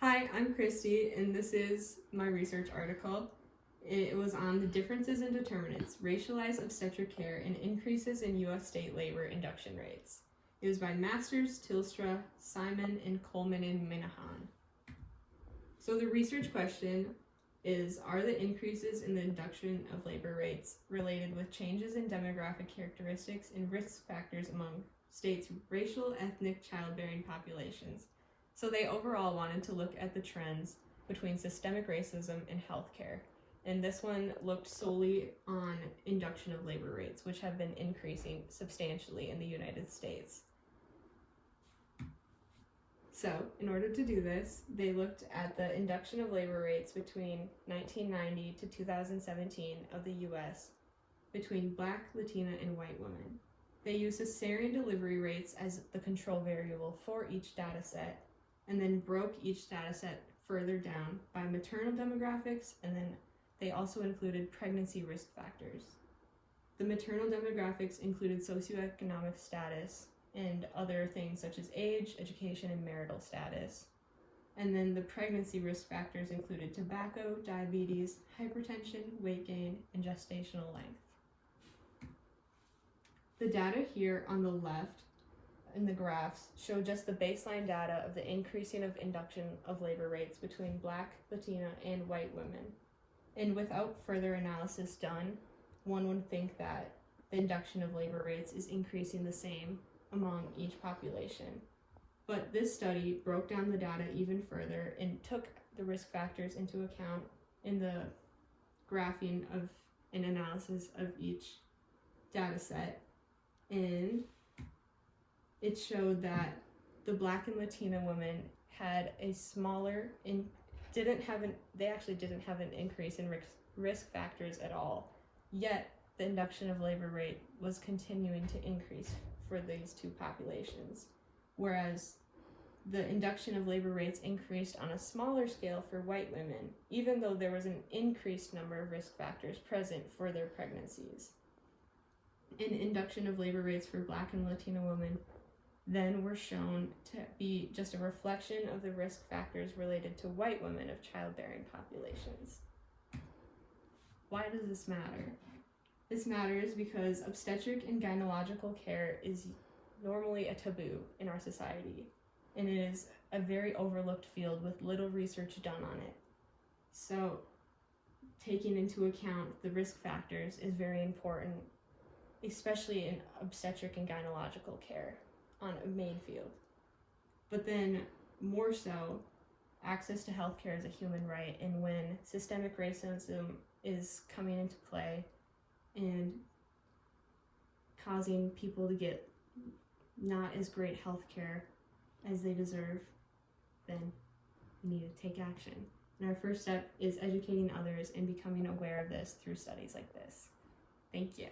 Hi, I'm Christy, and this is my research article. It was on the differences in determinants, racialized obstetric care, and increases in U.S. state labor induction rates. It was by Masters, Tilstra, Simon, and Coleman and Minahan. So the research question is, are the increases in the induction of labor rates related with changes in demographic characteristics and risk factors among states' racial, ethnic, childbearing populations? So they overall wanted to look at the trends between systemic racism and healthcare. And this one looked solely on induction of labor rates, which have been increasing substantially in the United States. So, in order to do this, they looked at the induction of labor rates between 1990 to 2017 of the US between Black, Latina, and white women. They used cesarean delivery rates as the control variable for each data set, and then broke each data set further down by maternal demographics, and then they also included pregnancy risk factors. The maternal demographics included socioeconomic status and other things such as age, education, and marital status. And then the pregnancy risk factors included tobacco, diabetes, hypertension, weight gain, and gestational length. The data here on the left in the graphs show just the baseline data of the increasing of induction of labor rates between Black, Latina, and white women. And without further analysis done, one would think that the induction of labor rates is increasing the same among each population. But this study broke down the data even further and took the risk factors into account in the graphing of an analysis of each data set. And it showed that the Black and Latina women had a smaller, they actually didn't have an increase in risk factors at all, yet the induction of labor rate was continuing to increase for these two populations, whereas the induction of labor rates increased on a smaller scale for white women, even though there was an increased number of risk factors present for their pregnancies. And induction of labor rates for Black and Latina women then were shown to be just a reflection of the risk factors related to white women of childbearing populations. Why does this matter? This matters because obstetric and gynecological care is normally a taboo in our society, and it is a very overlooked field with little research done on it. So taking into account the risk factors is very important, especially in obstetric and gynecological care on a main field. But then more so, access to healthcare is a human right, and when systemic racism is coming into play and causing people to get not as great healthcare as they deserve, then we need to take action. And our first step is educating others and becoming aware of this through studies like this. Thank you.